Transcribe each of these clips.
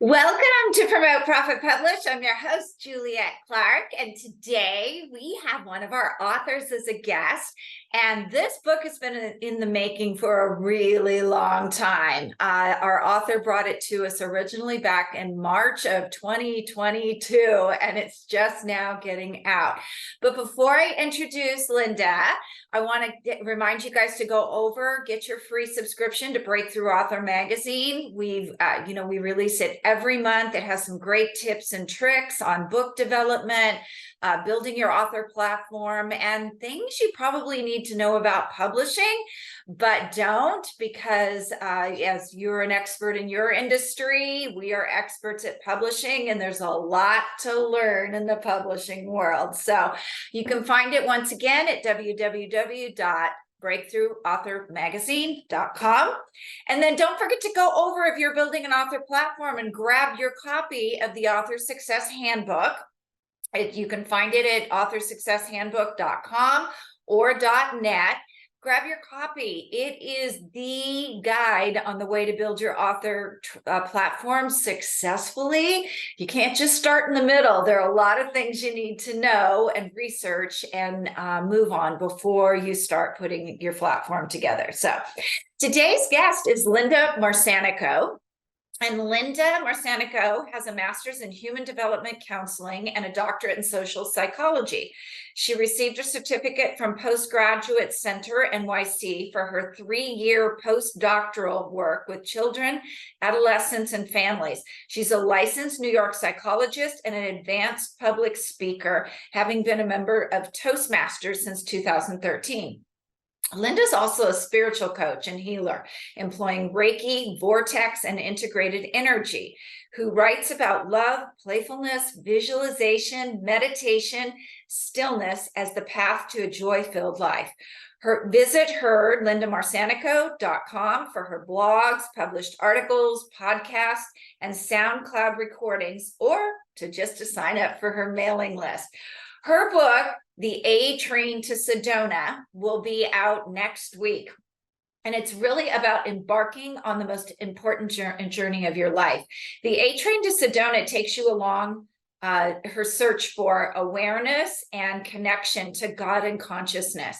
Welcome to Promote, Profit, Publish. I'm your host, Juliette Clark, and today we have one of our authors as a guest. And this book has been in the making for a really long time. Our author brought it to us originally back in March of 2022, and it's just now getting out. But before I introduce Linda, I want to remind you guys to go over, get your free subscription to Breakthrough Author Magazine. We release it every month. It has some great tips and tricks on book development, building your author platform, and things you probably need to know about publishing, but don't, because as you're an expert in your industry, we are experts at publishing, and there's a lot to learn in the publishing world. So you can find it once again at www.breakthroughauthormagazine.com. And then don't forget to go over, if you're building an author platform, and grab your copy of the Author Success Handbook. You can find it at authorsuccesshandbook.com or .net. Grab your copy. It is the guide on the way to build your author platform successfully. You can't just start in the middle. There are a lot of things you need to know and research and move on before you start putting your platform together. So today's guest is Linda Marcanico. And Linda Marcanico has a master's in human development counseling and a doctorate in social psychology. She received a certificate from Postgraduate Center NYC for her 3-year postdoctoral work with children, adolescents, and families. She's a licensed New York psychologist and an advanced public speaker, having been a member of Toastmasters since 2013. Linda's also a spiritual coach and healer, employing Reiki, vortex, and integrated energy, who writes about love, playfulness, visualization, meditation, stillness as the path to a joy-filled life. Visit her, lindamarcanico.com, for her blogs, published articles, podcasts, and SoundCloud recordings, or to sign up for her mailing list. Her book, The A Train to Sedona, will be out next week. And it's really about embarking on the most important journey of your life. The A Train to Sedona takes you along her search for awareness and connection to God and consciousness.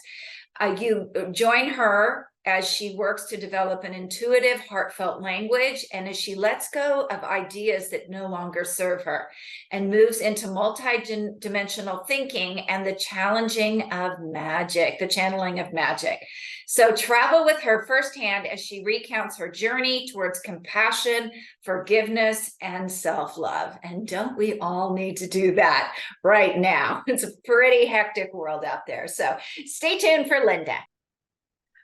You join her as she works to develop an intuitive, heartfelt language, and as she lets go of ideas that no longer serve her and moves into multi-dimensional thinking and the channeling of magic. So travel with her firsthand as she recounts her journey towards compassion, forgiveness, and self-love. And don't we all need to do that right now? It's a pretty hectic world out there. So stay tuned for Linda.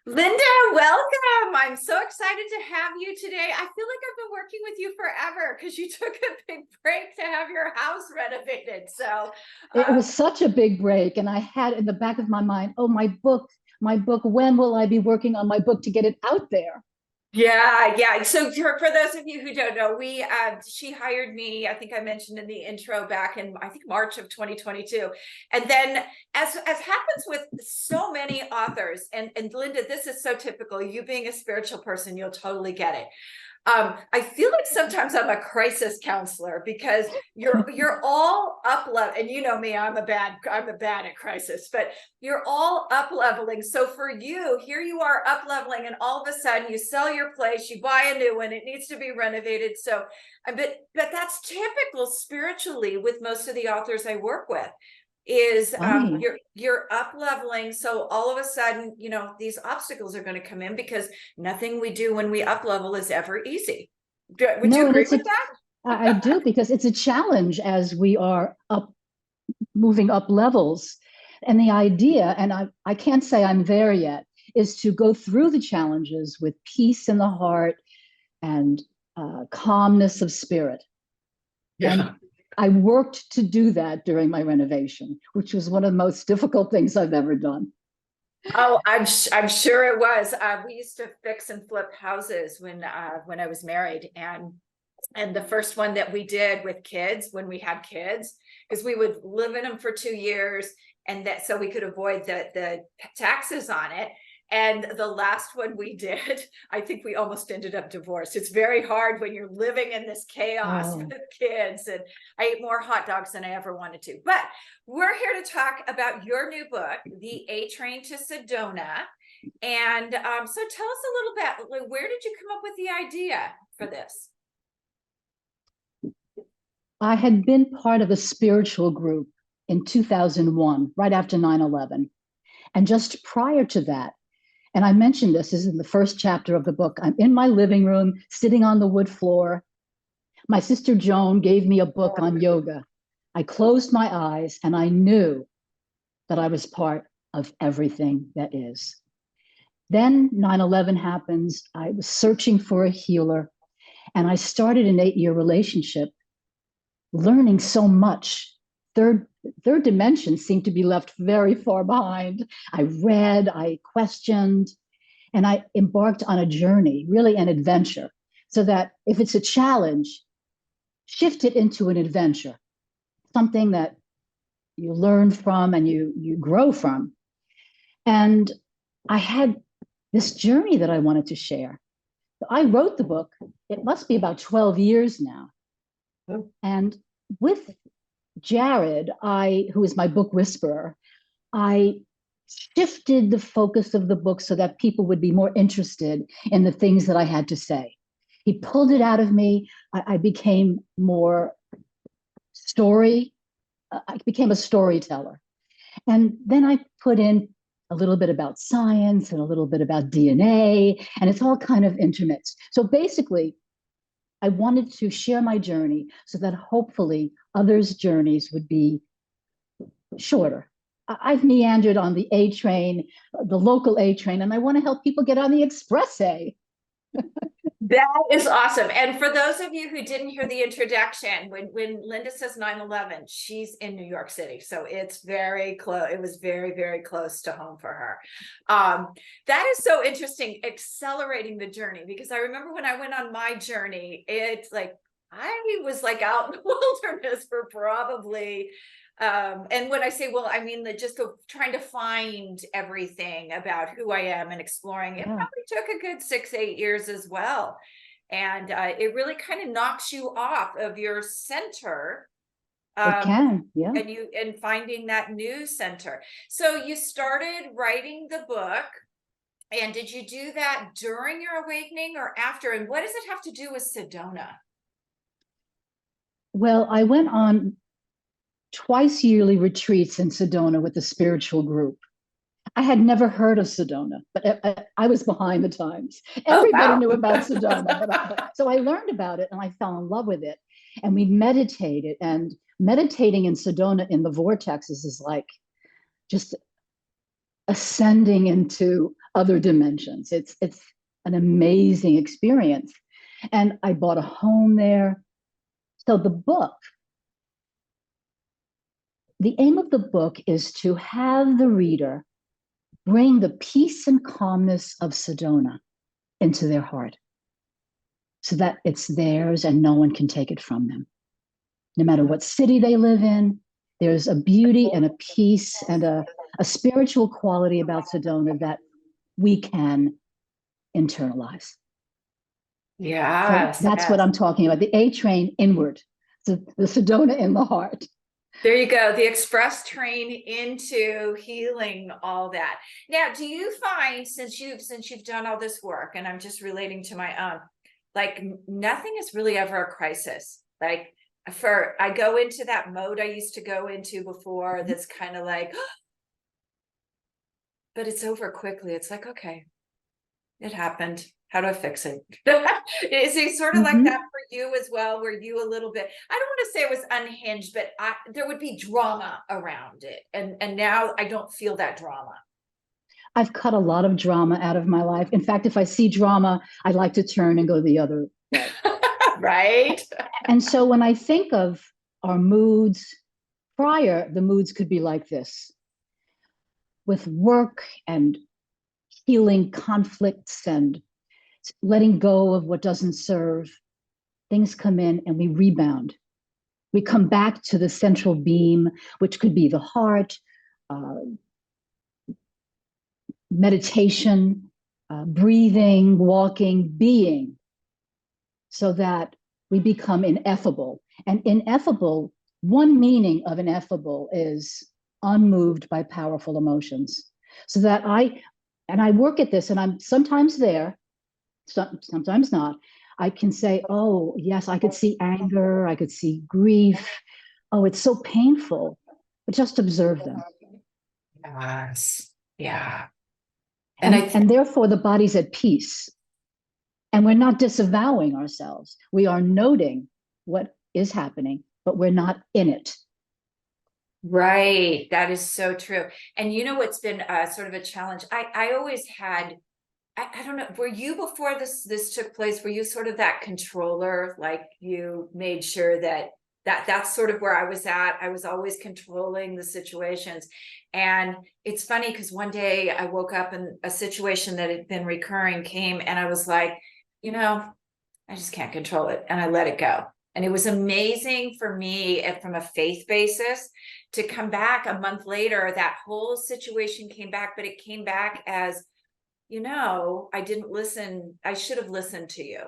Linda, welcome. I'm so excited to have you today. I feel like I've been working with you forever because you took a big break to have your house renovated. So it was such a big break. And I had in the back of my mind, oh, my book, when will I be working on my book to get it out there? Yeah. So for those of you who don't know, she hired me, I think I mentioned in the intro, back in, I think, March of 2022. And then as happens with so many authors, and Linda, this is so typical, you being a spiritual person, you'll totally get it. I feel like sometimes I'm a crisis counselor because you're all up level, and you know me, I'm bad at crisis, but you're all up leveling. So for you, here you are up leveling, and all of a sudden you sell your place, you buy a new one, it needs to be renovated. So, but that's typical spiritually with most of the authors I work with. Is you're up leveling, so all of a sudden, these obstacles are going to come in because nothing we do when we up level is ever easy. Would you agree with that? I do, because it's a challenge as we are moving up levels. And the idea, and I can't say I'm there yet, is to go through the challenges with peace in the heart and calmness of spirit. Yeah. And I worked to do that during my renovation, which was one of the most difficult things I've ever done. Oh, I'm sure it was. We used to fix and flip houses when I was married, and the first one that we did with kids, when we had kids, because we would live in them for 2 years, and that so we could avoid the taxes on it. And the last one we did, I think we almost ended up divorced. It's very hard when you're living in this chaos with kids. And I ate more hot dogs than I ever wanted to. But we're here to talk about your new book, The A Train to Sedona. And so tell us a little bit, like, where did you come up with the idea for this? I had been part of a spiritual group in 2001, right after 9/11. And just prior to that, and I mentioned this is in the first chapter of the book, I'm in my living room, sitting on the wood floor. My sister Joan gave me a book on yoga. I closed my eyes and I knew that I was part of everything that is. Then 9/11 happens. I was searching for a healer, and I started an 8-year relationship, learning so much. Third dimension seemed to be left very far behind. I read, I questioned, and I embarked on a journey, really an adventure, so that if it's a challenge, shift it into an adventure, something that you learn from and you grow from. And I had this journey that I wanted to share. I wrote the book, it must be about 12 years now. And with Jared, who is my book whisperer, I shifted the focus of the book so that people would be more interested in the things that I had to say. He pulled it out of me. I became more I became a storyteller. And then I put in a little bit about science and a little bit about DNA, and it's all kind of intermixed. So basically, I wanted to share my journey so that hopefully others' journeys would be shorter. I've meandered on the A train, the local A train, and I want to help people get on the Express A. That is awesome. And for those of you who didn't hear the introduction, when Linda says 9/11, she's in New York City. So it's very close. It was very, very close to home for her. That is so interesting, accelerating the journey, because I remember when I went on my journey, it's like, I was like out in the wilderness for probably and when I say, well, I mean just trying to find everything about who I am and exploring. It probably took a good 6-8 years as well. And it really kind of knocks you off of your center. It can, yeah. And finding that new center. So you started writing the book. And did you do that during your awakening or after? And what does it have to do with Sedona? Well, I went on twice yearly retreats in Sedona with the spiritual group. I had never heard of Sedona, but I was behind the times. Everybody knew about Sedona. So I learned about it and I fell in love with it. And we meditated, and meditating in Sedona in the vortexes is like just ascending into other dimensions. It's an amazing experience. And I bought a home there. So the aim of the book is to have the reader bring the peace and calmness of Sedona into their heart so that it's theirs and no one can take it from them. No matter what city they live in, there's a beauty and a peace and a spiritual quality about Sedona that we can internalize. Yeah, so that's what I'm talking about. The A train inward, the Sedona in the heart. There you go. The express train into healing all that. Now, do you find, since you've done all this work, and I'm just relating to my own, like nothing is really ever a crisis. Like I go into that mode I used to go into before, that's kind of like, but it's over quickly. It's like, okay, it happened. How do I fix it? Is it sort of like that for you as well? Were you a little bit, I don't want to say it was unhinged, but there would be drama around it. And now I don't feel that drama. I've cut a lot of drama out of my life. In fact, if I see drama, I like to turn and go the other way. Right. And so when I think of our moods prior, the moods could be like this. With work and healing conflicts and letting go of what doesn't serve, things come in and we rebound. We come back to the central beam, which could be the heart, meditation, breathing, walking, being, so that we become ineffable. And ineffable, one meaning of ineffable is unmoved by powerful emotions. So that I work at this, and I'm sometimes there, sometimes not. I can say, oh, yes, I could see anger, I could see grief. Oh, it's so painful, but just observe them. Yes. Yeah. And And therefore, the body's at peace. And we're not disavowing ourselves. We are noting what is happening, but we're not in it. right. That is so true. And you know what's been sort of a challenge? I always had, I don't know, were you before this took place, were you sort of that controller? Like you made sure that's sort of where I was at. I was always controlling the situations. And it's funny because one day I woke up and a situation that had been recurring came, and I was like, you know, I just can't control it. And I let it go. And it was amazing for me from a faith basis to come back a month later. That whole situation came back, but it came back as, I didn't listen. I should have listened to you,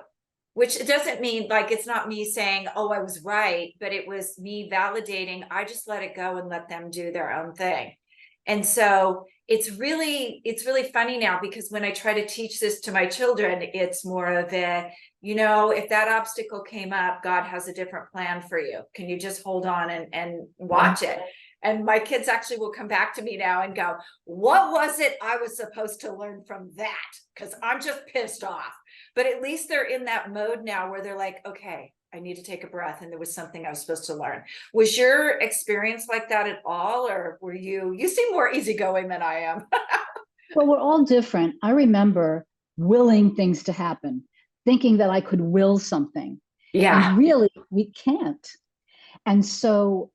which doesn't mean like, it's not me saying, oh, I was right, but it was me validating. I just let it go and let them do their own thing. And so it's really funny now, because when I try to teach this to my children, it's more of a, if that obstacle came up, God has a different plan for you. Can you just hold on and watch it? And my kids actually will come back to me now and go, what was it I was supposed to learn from that? Because I'm just pissed off. But at least they're in that mode now where they're like, okay, I need to take a breath. And there was something I was supposed to learn. Was your experience like that at all? Or you seem more easygoing than I am. Well, we're all different. I remember willing things to happen, thinking that I could will something. Yeah. And really, we can't. And so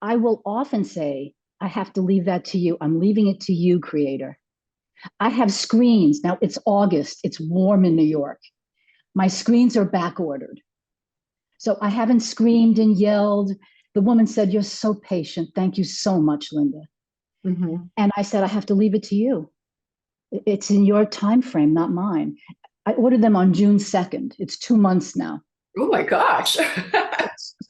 I will often say, I have to leave that to you. I'm leaving it to you, Creator. I have screens. Now it's August, it's warm in New York. My screens are back ordered. So I haven't screamed and yelled. The woman said, you're so patient. Thank you so much, Linda. Mm-hmm. And I said, I have to leave it to you. It's in your time frame, not mine. I ordered them on June 2nd. It's 2 months now. Oh my gosh.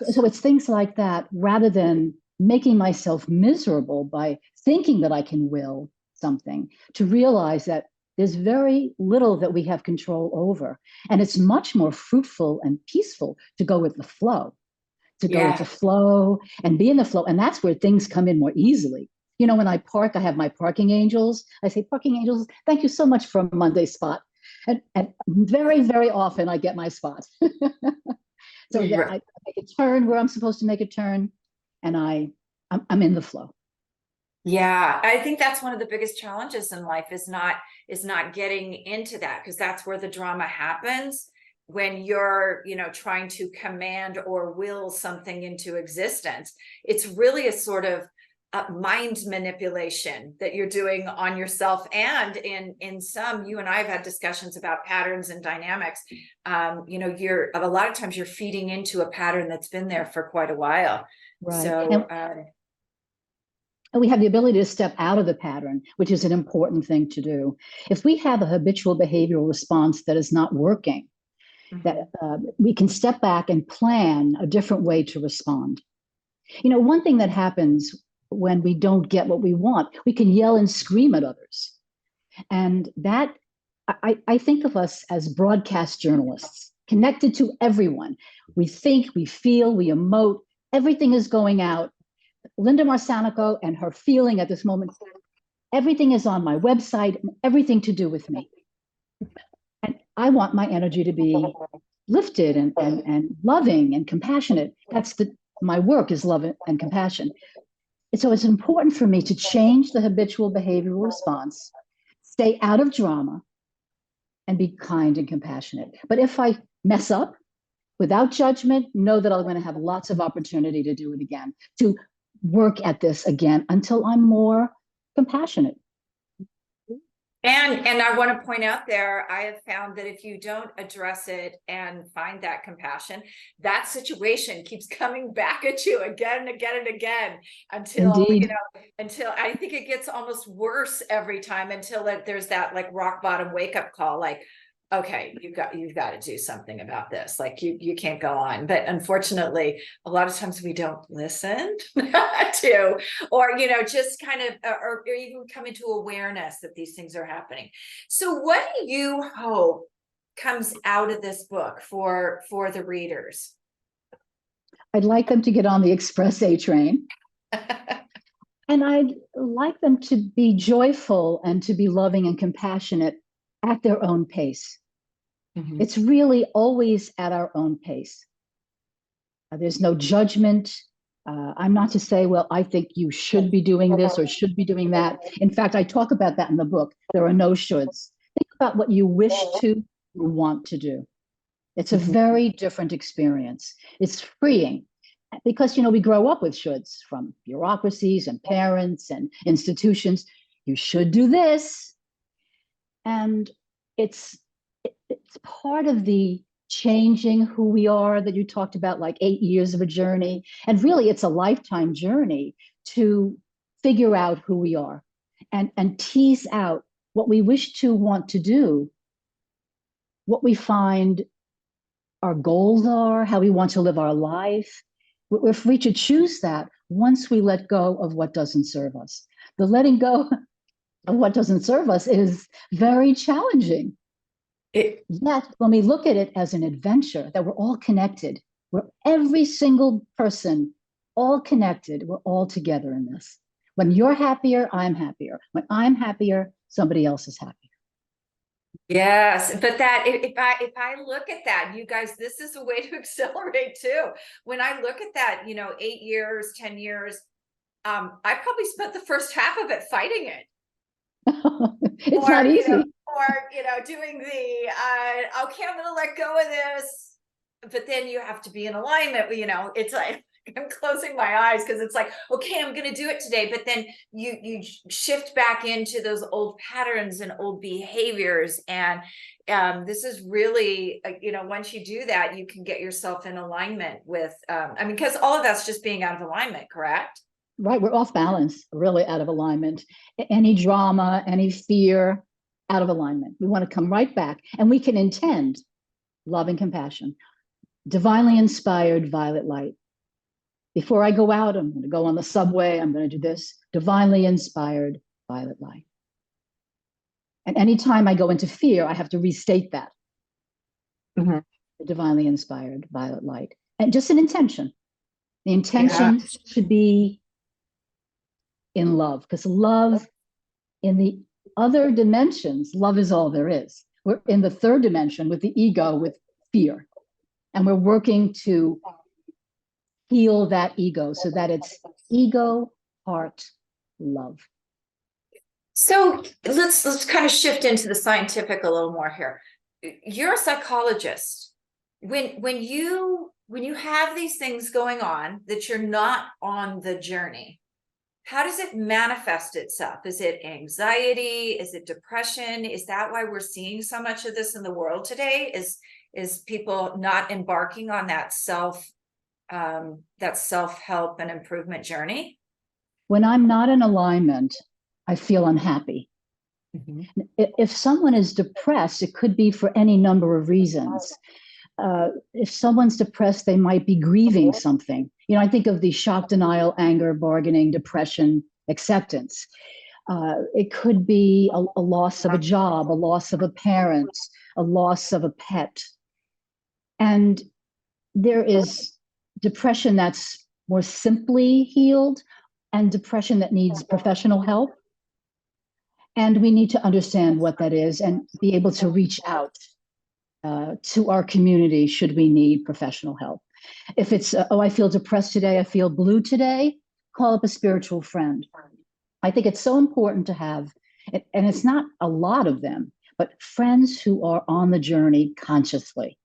So it's things like that, rather than making myself miserable by thinking that I can will something, to realize that there's very little that we have control over. And it's much more fruitful and peaceful to go with the flow, and be in the flow. And that's where things come in more easily. When I park, I have my parking angels. I say, parking angels, thank you so much for a Monday spot. And very, very often I get my spot. So yeah, I make a turn where I'm supposed to make a turn, and I'm in the flow. Yeah, I think that's one of the biggest challenges in life is not getting into that, because that's where the drama happens, when you're, trying to command or will something into existence. It's really a sort of mind manipulation that you're doing on yourself. And in some, you and I have had discussions about patterns and dynamics. You're a lot of times you're feeding into a pattern that's been there for quite a while. Right. So and we have the ability to step out of the pattern, which is an important thing to do. If we have a habitual behavioral response that is not working, that we can step back and plan a different way to respond. One thing that happens when we don't get what we want, we can yell and scream at others. And that, I think of us as broadcast journalists, connected to everyone. We think, we feel, we emote, everything is going out. Linda Marsanico and her feeling at this moment, everything is on my website, everything to do with me. And I want my energy to be lifted and loving and compassionate. My work is love and compassion. And so it's important for me to change the habitual behavioral response, stay out of drama, and be kind and compassionate. But if I mess up, without judgment, know that I'm going to have lots of opportunity to do it again, to work at this again until I'm more compassionate. And I want to point out there, I have found that if you don't address it and find that compassion, that situation keeps coming back at you again and again and again until, Indeed. until I think it gets almost worse every time until there's that like rock bottom wake up call, like, okay, you've got to do something about this. Like you can't go on. But unfortunately, a lot of times we don't listen to, or, just kind of, or even come into awareness that these things are happening. So what do you hope comes out of this book for the readers? I'd like them to get on the Express A train. And I'd like them to be joyful and to be loving and compassionate at their own pace. Mm-hmm. It's really always at our own pace. There's no judgment. I'm not to say, well, I think you should be doing this or should be doing that. In fact, I talk about that in the book. There are no shoulds. Think about what you wish to or want to do. It's a very different experience. It's freeing because, we grow up with shoulds from bureaucracies and parents and institutions. You should do this. And it's part of the changing who we are that you talked about, like 8 years of a journey. And really, it's a lifetime journey to figure out who we are and tease out what we wish to want to do, what we find our goals are, how we want to live our life. We're free to choose that once we let go of what doesn't serve us. The letting go of what doesn't serve us is very challenging. Yet, when we look at it as an adventure, that we're all connected, we're every single person, all connected, we're all together in this. When you're happier, I'm happier. When I'm happier, somebody else is happier. Yes, but that if I look at that, you guys, this is a way to accelerate too. When I look at that, 8 years, 10 years, I probably spent the first half of it fighting it. It's not easy. Doing the okay, I'm gonna let go of this, but then you have to be in alignment. It's like I'm closing my eyes because it's like, okay, I'm gonna do it today, but then you shift back into those old patterns and old behaviors, and this is really once you do that, you can get yourself in alignment with because all of that's just being out of alignment, correct? Right, we're off balance, really out of alignment. Any drama, any fear, out of alignment. We want to come right back, and we can intend love and compassion. Divinely inspired violet light. Before I go out, I'm going to go on the subway, I'm going to do this. Divinely inspired violet light. And anytime I go into fear, I have to restate that. The divinely inspired violet light. And just an intention. The intention should be in love, because love in the other dimensions, love is all there is. We're in the third dimension with the ego, with fear. And we're working to heal that ego so that it's ego, heart, love. So let's kind of shift into the scientific a little more here. You're a psychologist. When you have these things going on that you're not on the journey, how does it manifest itself? Is it anxiety? Is it depression? Is that why we're seeing so much of this in the world today? Is people not embarking on that self-help and improvement journey? When I'm not in alignment, I feel unhappy. If someone is depressed, it could be for any number of reasons. If someone's depressed, they might be grieving something. I think of the shock, denial, anger, bargaining, depression, acceptance. It could be a loss of a job, a loss of a parent, a loss of a pet. And there is depression that's more simply healed and depression that needs professional help. And we need to understand what that is and be able to reach out to our community should we need professional help. If it's, I feel depressed today, I feel blue today, call up a spiritual friend. I think it's so important to have, and it's not a lot of them, but friends who are on the journey consciously.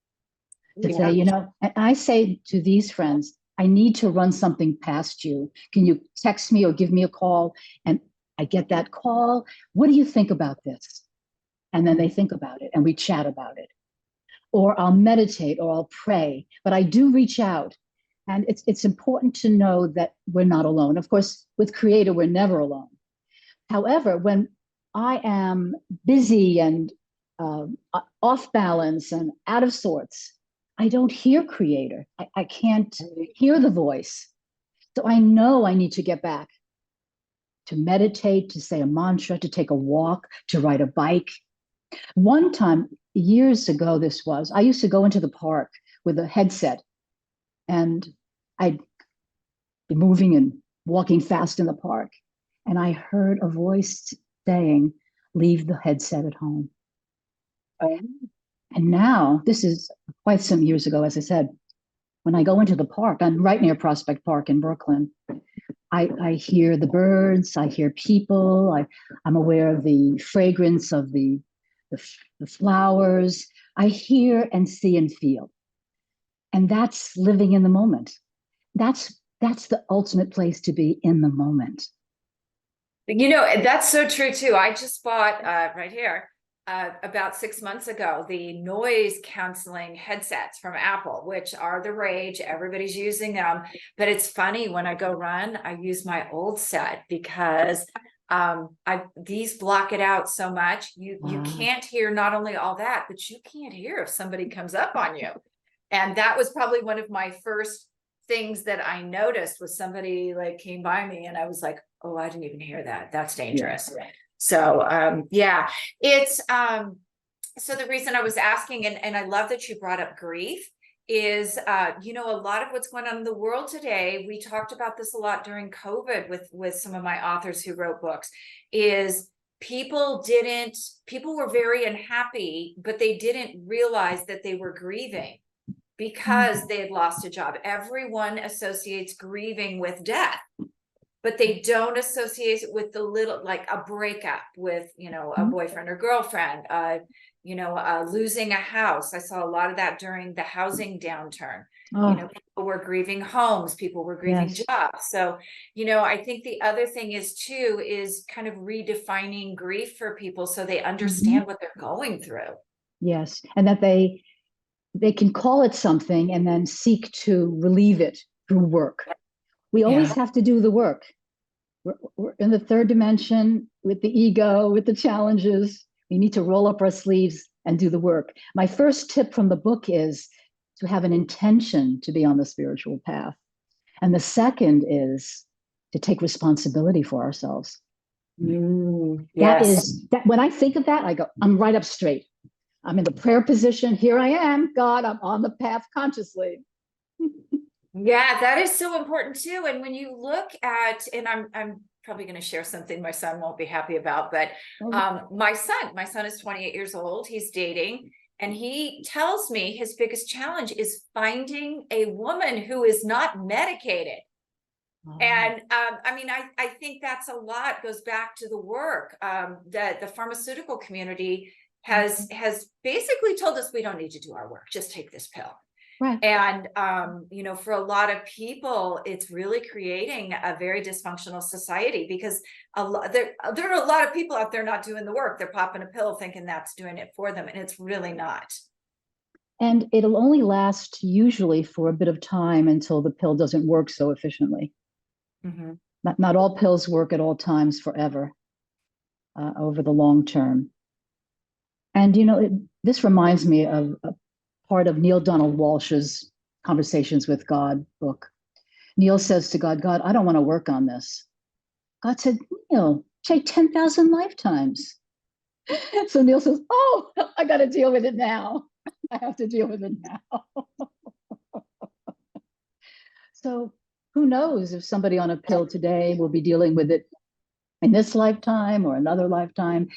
To say, and I say to these friends, I need to run something past you. Can you text me or give me a call? And I get that call. What do you think about this? And then they think about it and we chat about it. Or I'll meditate or I'll pray, but I do reach out. And it's important to know that we're not alone. Of course, with Creator, we're never alone. However, when I am busy and off balance and out of sorts, I don't hear Creator. I can't hear the voice. So I know I need to get back to meditate, to say a mantra, to take a walk, to ride a bike. One time, years ago, I used to go into the park with a headset and I'd be moving and walking fast in the park. And I heard a voice saying, leave the headset at home. And now, this is quite some years ago, as I said, when I go into the park, I'm right near Prospect Park in Brooklyn. I hear the birds, I hear people, I'm aware of the fragrance of the flowers. I hear and see and feel. And that's living in the moment. That's the ultimate place to be, in the moment. That's so true too. I just bought right here about 6 months ago, the noise canceling headsets from Apple, which are the rage. Everybody's using them. But it's funny, when I go run, I use my old set because these block it out so much. You can't hear not only all that, but you can't hear if somebody comes up on you. And that was probably one of my first things that I noticed, was somebody like came by me and I was like, oh, I didn't even hear that. That's dangerous. Yeah. So yeah, it's so the reason I was asking, and I love that you brought up grief, is a lot of what's going on in the world today. We talked about this a lot during COVID with some of my authors who wrote books, is people were very unhappy, but they didn't realize that they were grieving because they had lost a job. Everyone associates grieving with death, but they don't associate it with the little, like a breakup with, a boyfriend or girlfriend, losing a house. I saw a lot of that during the housing downturn. People were grieving homes, people were grieving jobs. So, I think the other thing is too, is kind of redefining grief for people so they understand what they're going through. Yes. And that they can call it something and then seek to relieve it through work. We always have to do the work. We're in the third dimension with the ego, with the challenges. We need to roll up our sleeves and do the work. My first tip from the book is to have an intention to be on the spiritual path. And the second is to take responsibility for ourselves. That is, when I think of that, I go, I'm right up straight. I'm in the prayer position. Here I am, God, I'm on the path consciously. Yeah, that is so important too. And when you look at, and I'm probably going to share something my son won't be happy about, but my son is 28 years old. He's dating, and he tells me his biggest challenge is finding a woman who is not medicated. And I think that's a lot, goes back to the work that the pharmaceutical community has basically told us, we don't need to do our work, just take this pill. Right. And for a lot of people, it's really creating a very dysfunctional society, because there are a lot of people out there not doing the work. They're popping a pill thinking that's doing it for them, and it's really not. And it'll only last usually for a bit of time until the pill doesn't work so efficiently. Not all pills work at all times forever, over the long term. And this reminds me of a part of Neil Donald Walsh's Conversations with God book. Neil says to God, God, I don't want to work on this. God said, Neil, take 10,000 lifetimes. So Neil says, oh, I got to deal with it now. I have to deal with it now. So who knows if somebody on a pill today will be dealing with it in this lifetime or another lifetime.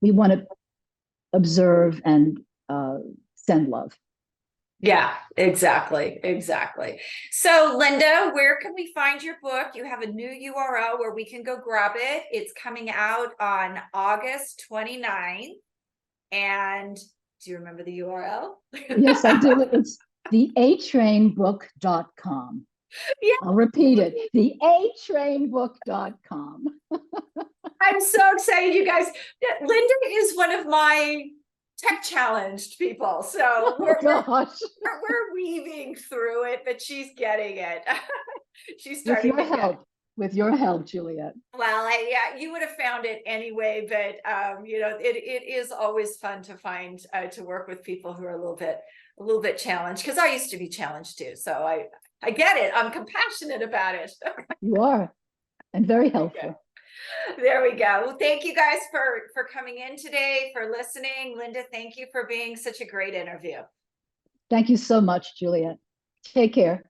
We want to observe and send love. Yeah, exactly. So Linda, where can we find your book? You have a new URL where we can go grab it. It's coming out on August 29th. And do you remember the URL? Yes, I do. It's the atrainbook.com. Yeah. I'll repeat it, the atrainbook.com. I I'm so excited, you guys. Linda is one of my tech challenged people. So Oh gosh. we're weaving through it, but she's getting it. She's With starting your to get it. help, with your help, Juliet. Well, yeah, you would have found it anyway, but you know, it is always fun to find to work with people who are a little bit challenged, because I used to be challenged too. So I get it. I'm compassionate about it. You are, and very helpful. There we go. Well, thank you guys for coming in today, for listening. Linda, thank you for being such a great interview. Thank you so much, Juliet. Take care.